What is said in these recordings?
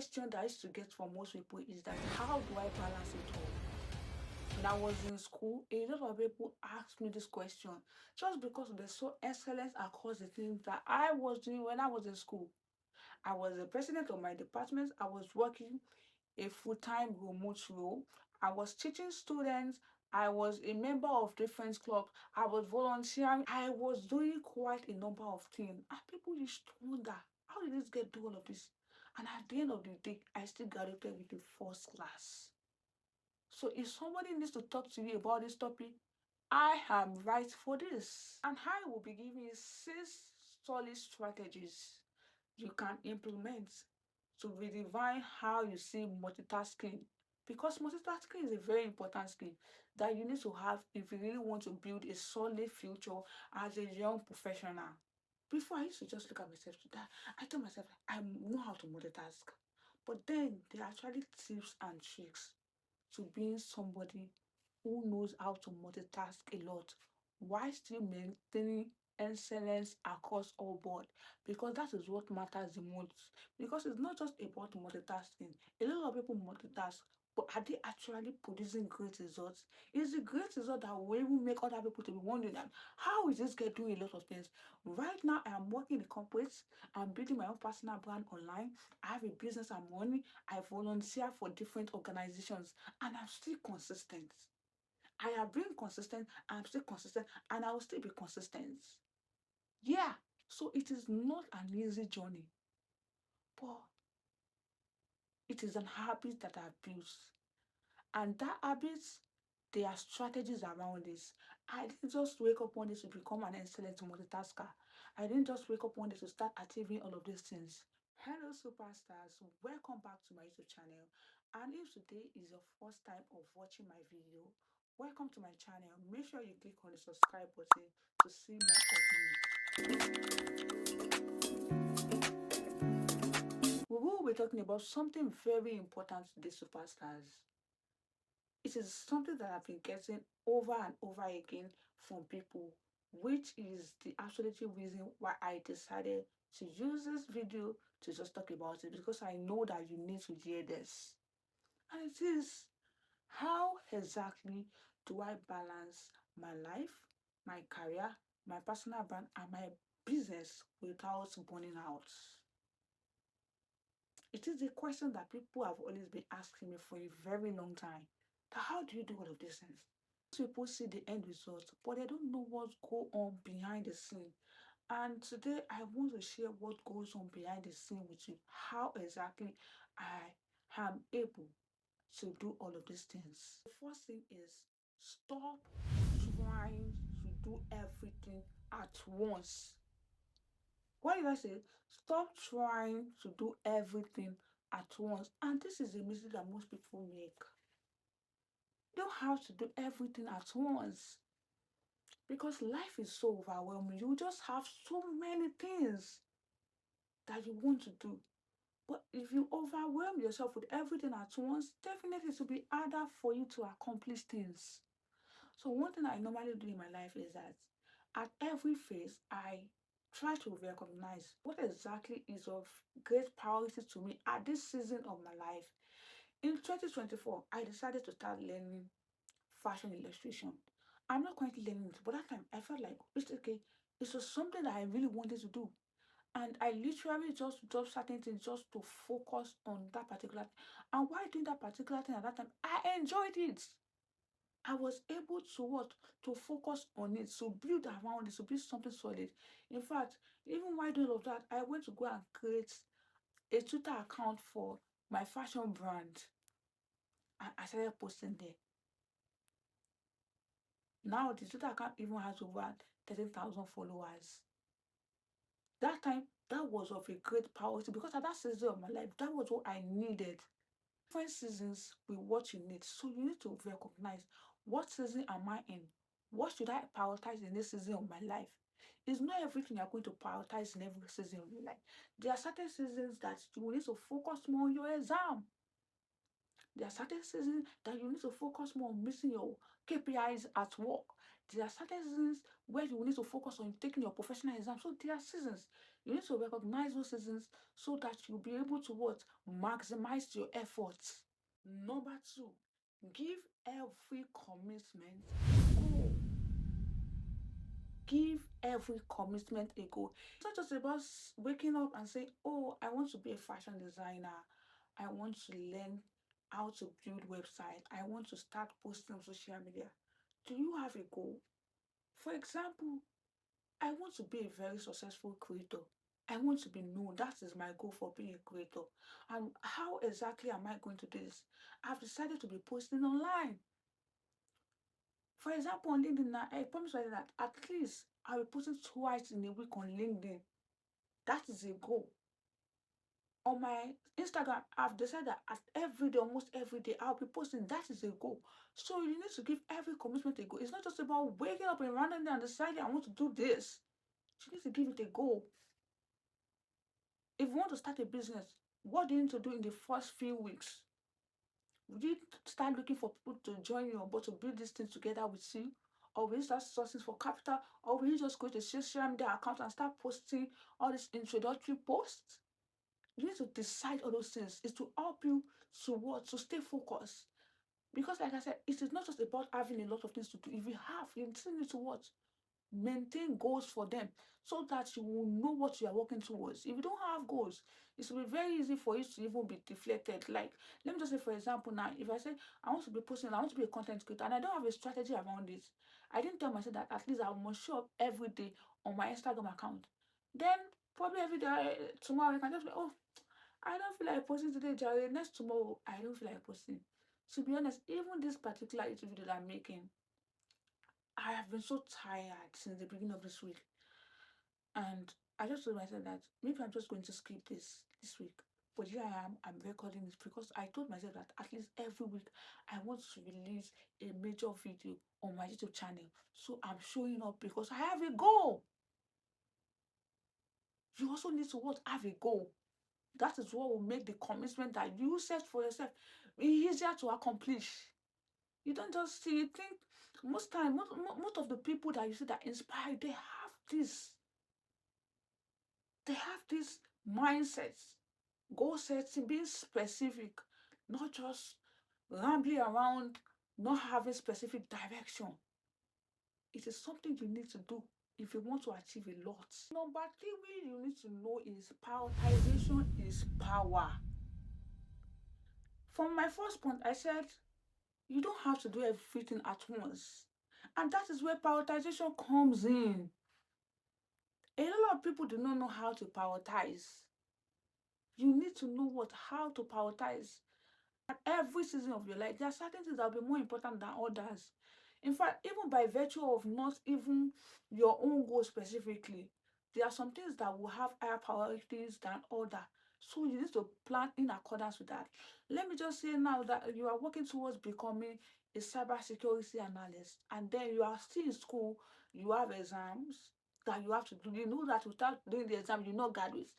question that I used to get from most people is that how do I balance it all? When I was in school, a lot of people asked me this question just because they're so excellent across the things that I was doing when I was in school. I was the president of my department. I was working a full-time remote role. I was teaching students. I was a member of different clubs. I was volunteering. I was doing quite a number of things. And people used to wonder, how did this get do all of this? And at the end of the day, I still graduated with a first class. So if somebody needs to talk to you about this topic, I am right for this. And I will be giving you 6 solid strategies you can implement to redefine how you see multitasking. Because multitasking is a very important skill that you need to have if you really want to build a solid future as a young professional. Before, I used to just look at myself to that. I told myself I know how to multitask. But then there are actually tips and tricks to being somebody who knows how to multitask a lot while still maintaining excellence across all board, because that is what matters the most. Because it's not just about multitasking. A lot of people multitask, but are they actually producing great results? It's the great result that will even make other people to be wondering that how is this guy doing a lot of things? Right now, I am working in corporates. I'm building my own personal brand online. I have a business I'm running. I volunteer for different organizations, and I'm still consistent. I have been consistent, I'm still consistent, and I will still be consistent. Yeah, so it is not an easy journey, but it is an habit that I've built. And that habits, there are strategies around this. I didn't just wake up one day to become an excellent multitasker. I didn't just wake up one day to start achieving all of these things. Hello, superstars. Welcome back to my YouTube channel. And if today is your first time of watching my video, welcome to my channel. Make sure you click on the subscribe button to see more of me. We will be talking about something very important today, superstars. It is something that I've been getting over and over again from people, which is the absolute reason why I decided to use this video to just talk about it, because I know that you need to hear this. And it is, how exactly do I balance my life, my career, my personal brand, and my business without burning out? It is a question that people have always been asking me for a very long time. That how do you do all of these things? People see the end result, but they don't know what's going on behind the scene. And today I want to share what goes on behind the scene with you. How exactly I am able to do all of these things. The first thing is, stop trying to do everything at once. What did I say? Stop trying to do everything at once. And this is a mistake that most people make. You don't have to do everything at once, because life is so overwhelming. You just have so many things that you want to do. But if you overwhelm yourself with everything at once, definitely it will be harder for you to accomplish things. So one thing I normally do in my life is that at every phase, I try to recognize what exactly is of great priority to me at this season of my life. In 2024, I decided to start learning fashion illustration. I'm not currently learning it, but that time I felt like it's okay. It was something that I really wanted to do. And I literally just dropped certain things just to focus on that particular thing. And while doing that particular thing at that time, I enjoyed it. I was able to what? To focus on it, to build around it, to build something solid. In fact, even while doing all of that, I went to go and create a Twitter account for my fashion brand. And I started posting there. Now the Twitter account even has over 13,000 followers. That time, that was of a great priority, because at that season of my life, that was what I needed. Different seasons with what you need. So you need to recognize, what season am I in? What should I prioritize in this season of my life? It's not everything you're going to prioritize in every season of your life. There are certain seasons that you will need to focus more on your exam. There are certain seasons that you need to focus more on meeting your KPIs at work. There are certain seasons where you need to focus on taking your professional exam. So there are seasons. You need to recognize those seasons so that you'll be able to what? Maximize your efforts. Number two, give every commitment a goal. Give every commitment a goal. It's not just about waking up and saying, oh, I want to be a fashion designer. I want to learn how to build website. I want to start posting on social media. Do you have a goal? For example, I want to be a very successful creator. I want to be known. That is my goal for being a creator. And how exactly am I going to do this? I've decided to be posting online. For example, on LinkedIn, now, I promise myself that at least I will post it twice in a week on LinkedIn. That is a goal. On my Instagram, I've decided that at every day, almost every day, I'll be posting. That is a goal. So you need to give every commitment a goal. It's not just about waking up and randomly and deciding I want to do this. You need to give it a goal. If you want to start a business, what do you need to do in the first few weeks? Would you start looking for people to join you but to build this thing together with you? Or will you start sourcing for capital? Or will you just go to social media account and start posting all these introductory posts? You need to decide all those things. It's to help you to what? To stay focused. Because like I said, it is not just about having a lot of things to do. If you have, you still need to what? Maintain goals for them so that you will know what you are working towards. If you don't have goals, it will be very easy for you to even be deflected. Like, let me just say, for example, now, if I say I want to be posting, I want to be a content creator, and I don't have a strategy around it, I didn't tell myself that at least I must show up every day on my Instagram account. Then, probably every day, tomorrow, I can just be, oh, I don't feel like posting today, Jerry. Next tomorrow, I don't feel like posting. To be honest, even this particular YouTube video that I'm making, I have been so tired since the beginning of this week. And I just told myself that maybe I'm just going to skip this week. But here I am, I'm recording this because I told myself that at least every week I want to release a major video on my YouTube channel. So I'm showing up because I have a goal. You also need to what? Have a goal. That is what will make the commitment that you set for yourself easier to accomplish. You don't just see, you think most time, most of the people that you see that inspire, they have this mindset, goal setting, being specific, not just rambling around, not having specific direction. It is something you need to do if you want to achieve a lot. Number three, you need to know is prioritization is power. From my first point, I said you don't have to do everything at once. And that is where prioritization comes in. A lot of people do not know how to prioritize. You need to know how to prioritize. At every season of your life, there are certain things that will be more important than others. In fact, even by virtue of not even your own goal specifically, there are some things that will have higher priorities than others. So you need to plan in accordance with that. Let me just say now that you are working towards becoming a cybersecurity analyst, and then you are still in school, you have exams that you have to do. You know that without doing the exam, you not graduate.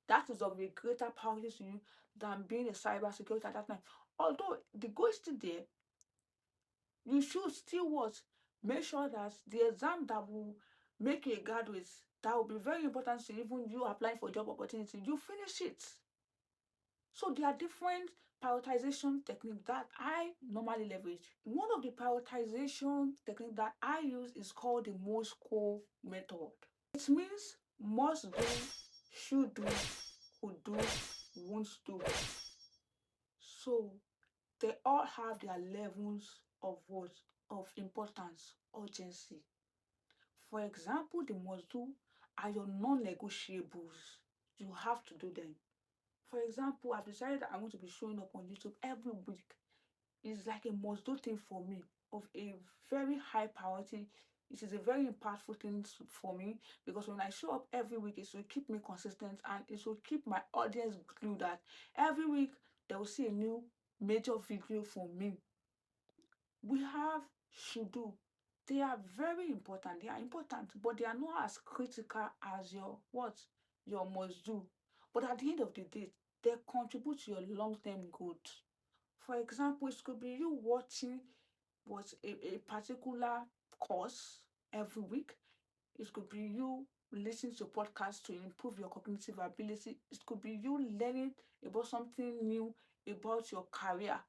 That is of a greater priority to you than being a cybersecurity at that time. Although the goal is still there, you should still what? Make sure that the exam that will make you a graduate, that will be very important to even you applying for job opportunity, you finish it. So there are different prioritization techniques that I normally leverage. One of the prioritization techniques that I use is called the Moscow method. It means must do, should do, could do, won't do. So they all have their levels of what? Of importance, urgency. For example, the must do are your non-negotiables. You have to do them. For example, I've decided that I want to be showing up on YouTube every week. It's like a must do thing for me, of a very high priority. It is a very impactful thing for me because when I show up every week, it will keep me consistent and it will keep my audience glued that every week they will see a new major video from me. We have should do. They are very important. They are important, but they are not as critical as your what? Your must do. But at the end of the day, they contribute to your long-term good. For example, it could be you watching a particular course every week. It could be you listening to podcasts to improve your cognitive ability. It could be you learning about something new about your career,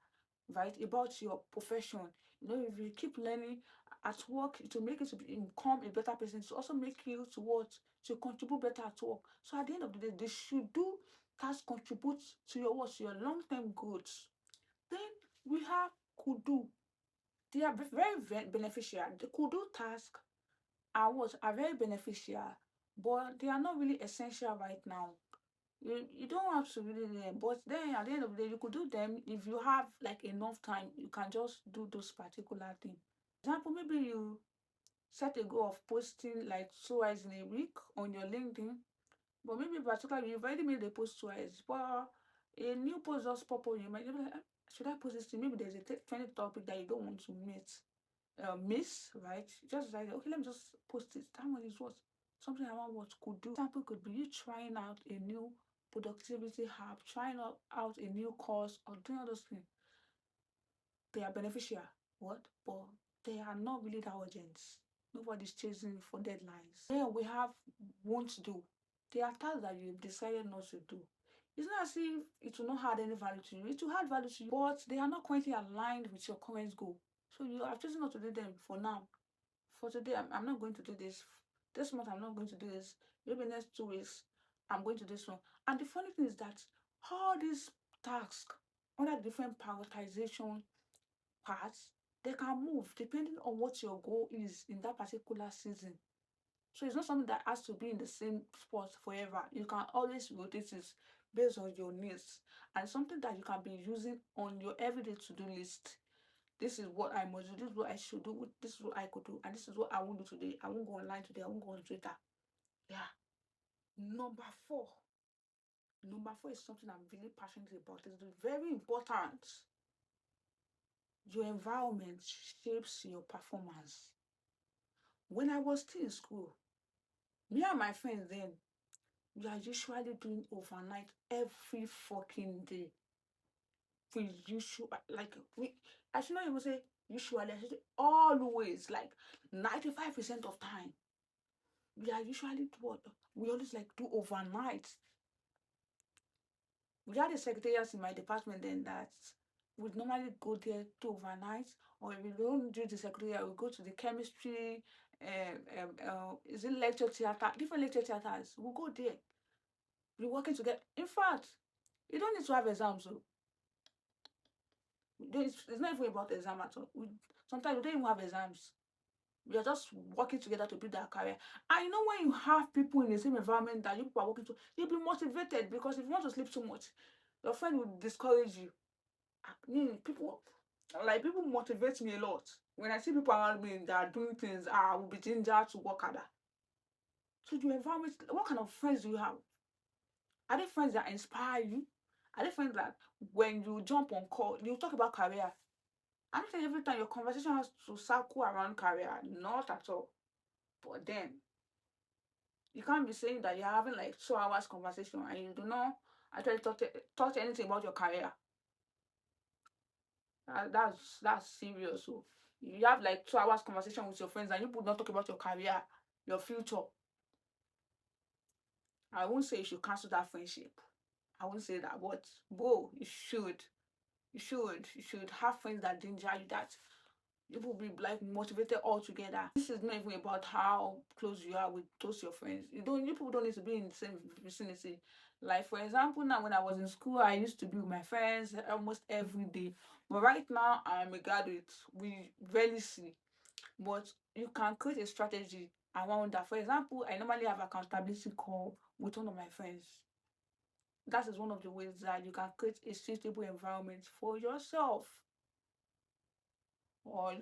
right? About your profession. You know, if you keep learning at work, it will make you to become a better person. To also make you to what? To contribute better at work. So at the end of the day, they should do tasks contribute to your what? To your long-term goals. Then we have kudu. They are very beneficial. The kudu task are very beneficial, but they are not really essential right now. You don't have to really learn, but then at the end of the day, you could do them if you have like enough time. You can just do those particular things. Example, maybe you set a goal of posting like twice in a week on your LinkedIn, but maybe particularly you've already made a post twice, but a new post just pop up. You might be like, "Ah, should I post this thing?" Maybe there's a trending topic that you don't want to miss, right? Just like, okay, let me just post it. That one is what something I want what could do. Example could be you trying out a new productivity app, trying out a new course, or doing all those things. They are beneficial, what? But they are not really that urgent. Nobody's chasing for deadlines. Then we have won't do. They are tasks that you've decided not to do. It's not as if it will not add any value to you. It will add value to you, but they are not currently aligned with your current goal. So you have chosen not to do them for now. For today, I'm not going to do this. This month, I'm not going to do this. Maybe next 2 weeks, I'm going to do this one. And the funny thing is that all these tasks under different prioritization parts, they can move depending on what your goal is in that particular season. So it's not something that has to be in the same spot forever. You can always rotate it based on your needs, and something that you can be using on your everyday to-do list. This is what I must do, this is what I should do, this is what I could do, and this is what I won't do today. I won't go online today, I won't go on Twitter. Yeah. Number four. Number four is something I'm really passionate about. It's very important. Your environment shapes your performance. When I was still in school, me and my friends then, we are usually doing overnight every fucking day. We usually like we I should not even say usually, I should say always, like 95% of time. We are usually what we always like do overnight. We had a secretariat in my department then that would normally go there to overnight, or if we don't do the secretariat, we go to the chemistry, is it lecture theater, different lecture theaters. We'll go there. We're working together. In fact, you don't need to have exams. So it's not even about exam at all. Sometimes we don't even have exams. We are just working together to build our career. And you know, when you have people in the same environment that you people are working to, you'll be motivated, because if you want to sleep too much, your friend will discourage you. People motivate me a lot. When I see people around me that are doing things, I will be ginger to work harder. So your environment, what kind of friends do you have? Are they friends that inspire you? Are they friends that when you jump on call, you talk about career? I'm not saying every time your conversation has to circle around career, not at all. But then you can't be saying that you're having like 2 hours conversation and you do not actually talk anything about your career. That's serious. So you have like 2 hours conversation with your friends and you would not talk about your career, your future. I won't say you should cancel that friendship. I won't say that, but bro, you should. You should have friends that danger you, that you will be like motivated all together. This is not even about how close you are with those your friends. You people don't need to be in the same vicinity. Like for example, now when I was in school, I used to be with my friends almost every day. But right now I'm a graduate. We rarely see. But you can create a strategy around that. For example, I normally have accountability call with one of my friends. That is one of the ways that you can create a suitable environment for yourself. Or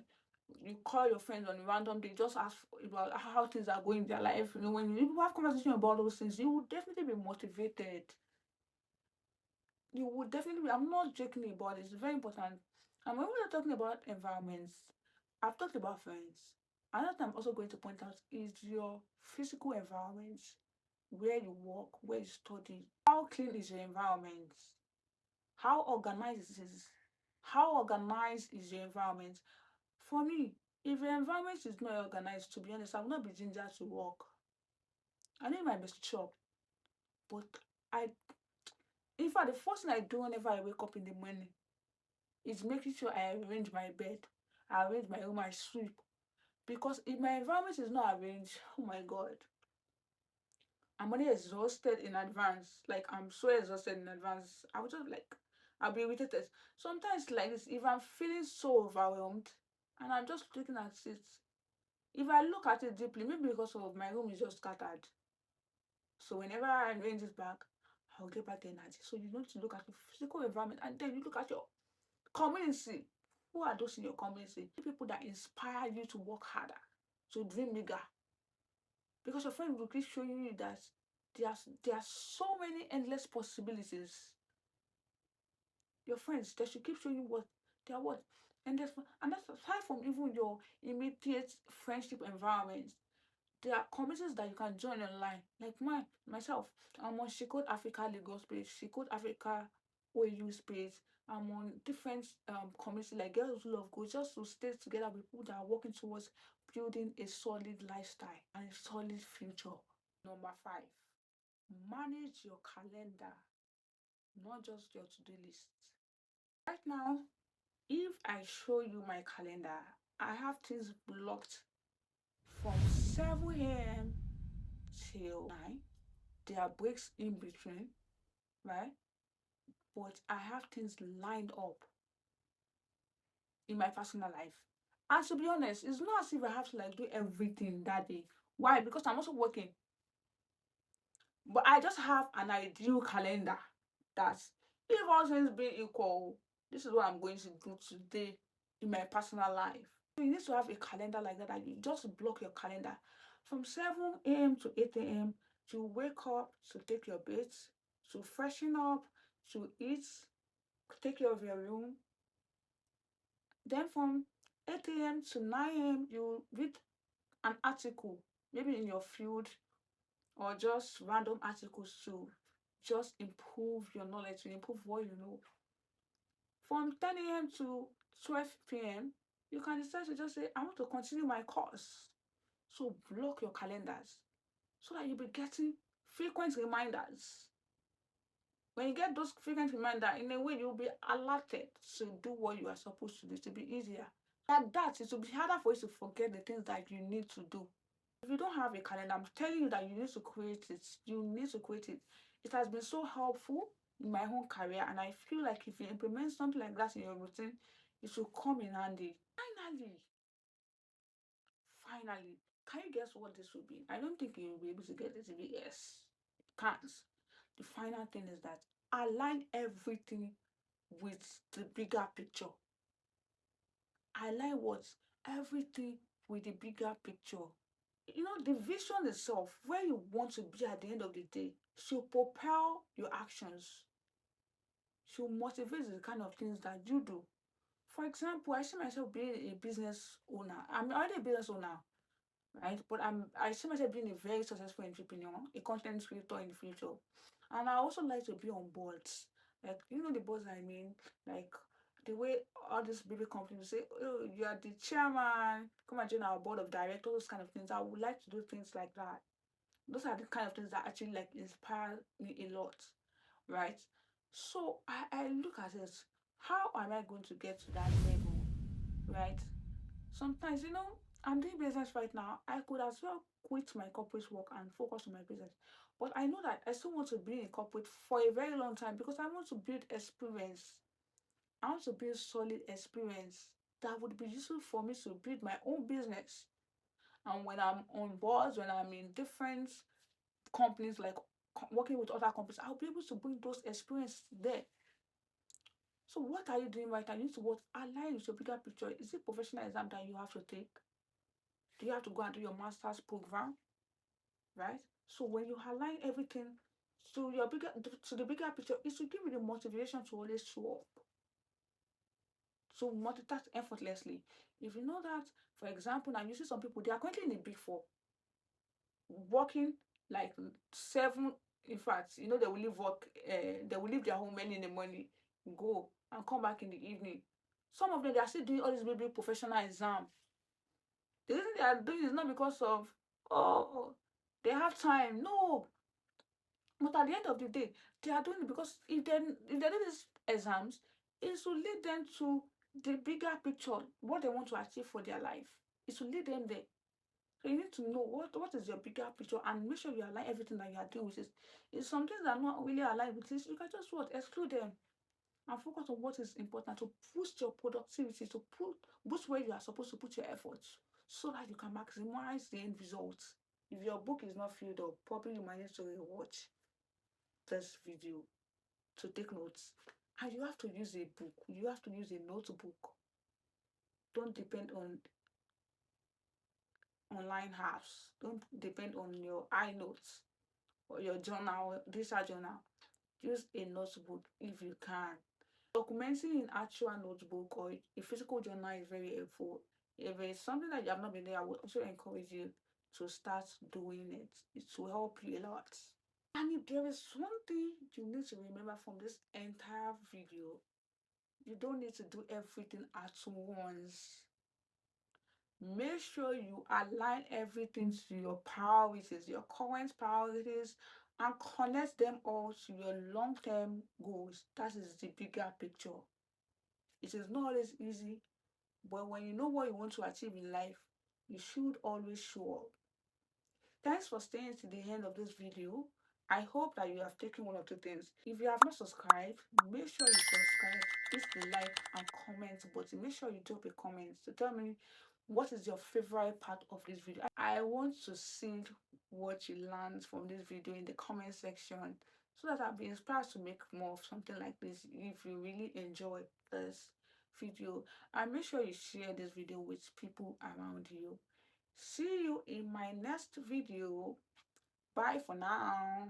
you call your friends on a random day, just ask about how things are going in their life. You know, when you have conversation about those things, you will definitely be motivated. You would definitely be, I'm not joking about it, it's very important. And when we're talking about environments, I've talked about friends. Another thing I'm also going to point out is your physical environment, where you work, where you study. How clean is your environment? How organized is it? How organized is your environment? For me, if your environment is not organized, to be honest, I will not be ginger to work. I need my best chop, but I, in fact, the first thing I do whenever I wake up in the morning is making sure I arrange my bed, I arrange my room, I sweep. Because if my environment is not arranged, oh my god, I'm already exhausted in advance. Like I'm so exhausted in advance. I would just like I'll be irritated. Sometimes like this, if I'm feeling so overwhelmed and I'm just looking at it, if I look at it deeply, maybe because of my room is just scattered. So whenever I arrange it back, I'll get back the energy. So you need to look at the physical environment and then you look at your community. Who are those in your community? People that inspire you to work harder, to dream bigger. Because your friend will keep showing you that there are so many endless possibilities. Your friends, they should keep showing you what they are what. And that's aside from even your immediate friendship environment. There are communities that you can join online. Like myself, I'm on Shikot Africa Lagos page, Shikot Africa OAU page. I'm on different communities like Girls Who Love Go, just to stay together with people that are working towards building a solid lifestyle and a solid future. Number five, manage your calendar, not just your to-do list. Right now, if I show you my calendar, I have things blocked from 7 a.m. till 9. There are breaks in between, right? But I have things lined up in my personal life. And to be honest, it's not as if I have to like do everything that day. Why? Because I'm also working. But I just have an ideal calendar that if all things being equal, this is what I'm going to do today in my personal life. So you need to have a calendar like that, you just block your calendar from 7 a.m. to 8 a.m. to wake up, to take your bath, to freshen up, to eat, take care of your room. Then from 8 a.m. to 9 a.m. you read an article, maybe in your field or just random articles to just improve your knowledge, to improve what you know. From 10 a.m. to 12 p.m., you can decide to just say, I want to continue my course. So block your calendars so that you'll be getting frequent reminders. When you get those frequent reminders, in a way, you'll be alerted to do what you are supposed to do to be easier. Like that, it will be harder for you to forget the things that you need to do. If you don't have a calendar, I'm telling you that you need to create it. You need to create it. It has been so helpful in my own career, and I feel like if you implement something like that in your routine, it will come in handy. Finally, can you guess what this will be? I don't think you'll be able to get it if you guess. You can't. The final thing is that align everything with the bigger picture. Align what? Everything with the bigger picture. The vision itself, where you want to be at the end of the day, should propel your actions, should motivate the kind of things that you do. For example, I see myself being a business owner. I'm already a business owner, right? But I see myself being a very successful entrepreneur, a content creator in the future. And I also like to be on boards. Like, the boards I mean, like the way all these big companies say, oh, you are the chairman, come and join our board of directors, those kind of things. I would like to do things like that. Those are the kind of things that actually like inspire me a lot, right? So I look at it, how am I going to get to that level, right? Sometimes, I'm doing business right now. I could as well quit my corporate work and focus on my business. But I know that I still want to be in corporate for a very long time because I want to build experience. I want to build solid experience that would be useful for me to build my own business. And when I'm on boards, when I'm in different companies, like working with other companies, I'll be able to bring those experiences there. So what are you doing right now? You need to what align with your bigger picture. Is it professional exam that you have to take? Do you have to go and do your master's program? Right? So when you align everything to the bigger picture, it will give you the motivation to always show up. So multitask effortlessly. If you know that, for example, now you see some people, they are currently in the big four, working like 7. In fact, they will leave work, they will leave their home early in the morning, go and come back in the evening. Some of them, they are still doing all these big professional exam. The reason they are doing it is not because of, oh, They have time. No, but at the end of the day, they are doing it because if they do these exams, it will lead them to the bigger picture, what they want to achieve for their life. It will lead them there. So you need to know what is your bigger picture and make sure you align everything that you are doing with it. If some things that are not really aligned with this, you can just what exclude them and focus on what is important to boost your productivity, to boost where you are supposed to put your efforts so that you can maximize the end results. If your book is not filled up, probably you might need to watch this video to take notes. And you have to use a book, you have to use a notebook. Don't depend on online apps. Don't depend on your iNotes or your journal, digital journal. Use a notebook if you can. Documenting in actual notebook or a physical journal is very helpful. If it's something that you have not been there, I would also encourage you to start doing it. It will help you a lot. And if there is something you need to remember from this entire video, you don't need to do everything at once. Make sure you align everything to your priorities, your current priorities, and connect them all to your long-term goals. That is the bigger picture. It is not always easy, but when you know what you want to achieve in life, you should always show up. Thanks for staying to the end of this video. I hope that you have taken one or two things. If you have not subscribed, make sure you subscribe, hit the like and comment button. Make sure you drop a comment to tell me what is your favorite part of this video. I want to see what you learned from this video in the comment section so that I'll be inspired to make more of something like this if you really enjoy this video. And make sure you share this video with people around you. See you in my next video. Bye for now.